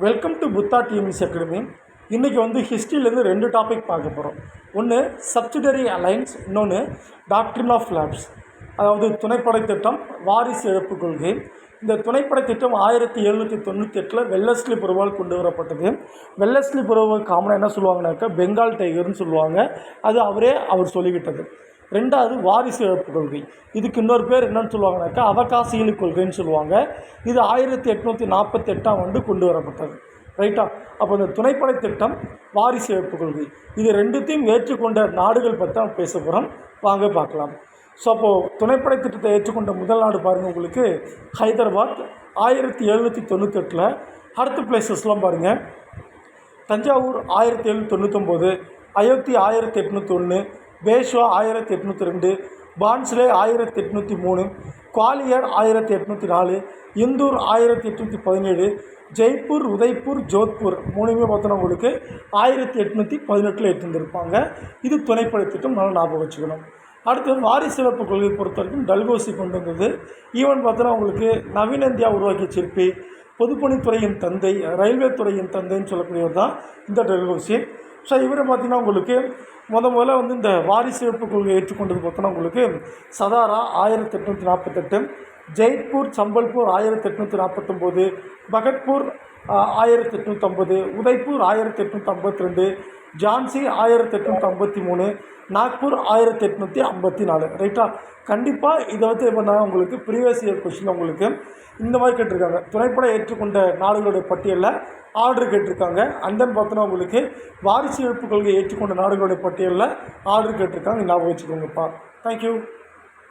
Welcome to Buddha T M S academy. இன்றைக்கி வந்து ஹிஸ்ட்ரியிலேருந்து 2 டாபிக் பார்க்க போகிறோம். ஒன்று சப்சிடரி அலைன்ஸ், இன்னொன்று டாக்ட்ரின் ஆஃப் லேப்ஸ், அதாவது துணைப்படை திட்டம், வாரிசு இழப்பு கொள்கை. இந்த துணைப்படை திட்டம் 1798 வெல்லஸ்லி புரோவால் கொண்டு வரப்பட்டது. வெல்லஸ்லி புரோவை காமனாக என்ன சொல்லுவாங்கனாக்கா பெங்கால் டைகர்னு சொல்லுவாங்க. அது அவர் சொல்லிவிட்டது. ரெண்டாவது வாரிசு இழப்பு கொள்கை. இதுக்கு இன்னொரு பேர் என்னன்னு சொல்லுவாங்கனாக்கா அவகாசியலி கொள்கைன்னு சொல்லுவாங்க. இது 1848 கொண்டு வரப்பட்டது. ரைட்டா? அப்போ இந்த துணைப்படை திட்டம், வாரிசு இழப்பு கொள்கை, இது ரெண்டுத்தையும் ஏற்றுக்கொண்ட நாடுகள் பற்றி நம்ம பேச போகிறோம். வாங்க பார்க்கலாம். ஸோ அப்போது துணைப்படை திட்டத்தை ஏற்றுக்கொண்ட முதல் நாடு பாருங்கள், உங்களுக்கு ஹைதராபாத் 1798. அடுத்த பிளேசஸ்லாம் பாருங்கள். தஞ்சாவூர் 1799, அயோத்தி 1801, பேஷ்வா 1802, பான்ஸ்லே 1803, குவாலியர் 1804, இந்தூர் 1817, ஜெய்ப்பூர், உதய்பூர், ஜோத்பூர் மூணுமே பார்த்தோன்னா உங்களுக்கு 1818 எடுத்துருப்பாங்க. இது துணைப்படை திட்டம், நல்லா ஞாபகம் வச்சுக்கணும். அடுத்தது வாரிசு இழப்பு கொள்கையை பொறுத்த வரைக்கும் டல்கோசி கொண்டு வந்தது. ஈவன் பார்த்தோன்னா உங்களுக்கு நவீன இந்தியா உருவாக்கிய சிற்பி, பொதுப்பணித்துறையின் தந்தை, ரயில்வே துறையின் தந்தைன்னு சொல்லக்கூடியவர் தான் இந்த டல்கோசி. ஸோ இவரை பார்த்தீங்கன்னா உங்களுக்கு முதல்ல வந்து இந்த வாரிசு இழப்பு கொள்கையை ஏற்றுக்கொண்டது பார்த்தோன்னா உங்களுக்கு சதாரா 1848, ஜெய்ப்பூர், சம்பல்பூர் 1849, பகத்பூர் 1850, உதய்பூர் 1852, ஜான்சி 1853, நாக்பூர் 1854. ரைட்டா? கண்டிப்பாக இதை வந்து எப்படின்னா உங்களுக்கு ப்ரீவியஸ் இயர் கொஸ்டின் உங்களுக்கு இந்த மாதிரி கேட்டிருக்காங்க. துணைப்படை ஏற்றுக்கொண்ட நாடுகளுடைய பட்டியலில் ஆர்டர் கேட்டிருக்காங்க. அண்ட் தென் பார்த்தோன்னா உங்களுக்கு வாரிசு இழப்பு கொள்கையை ஏற்றுக்கொண்ட நாடுகளுடைய பட்டியலில் ஆர்டர் கேட்டிருக்காங்க. ஞாபகம் வச்சுக்கோங்கப்பா. தேங்க்யூ.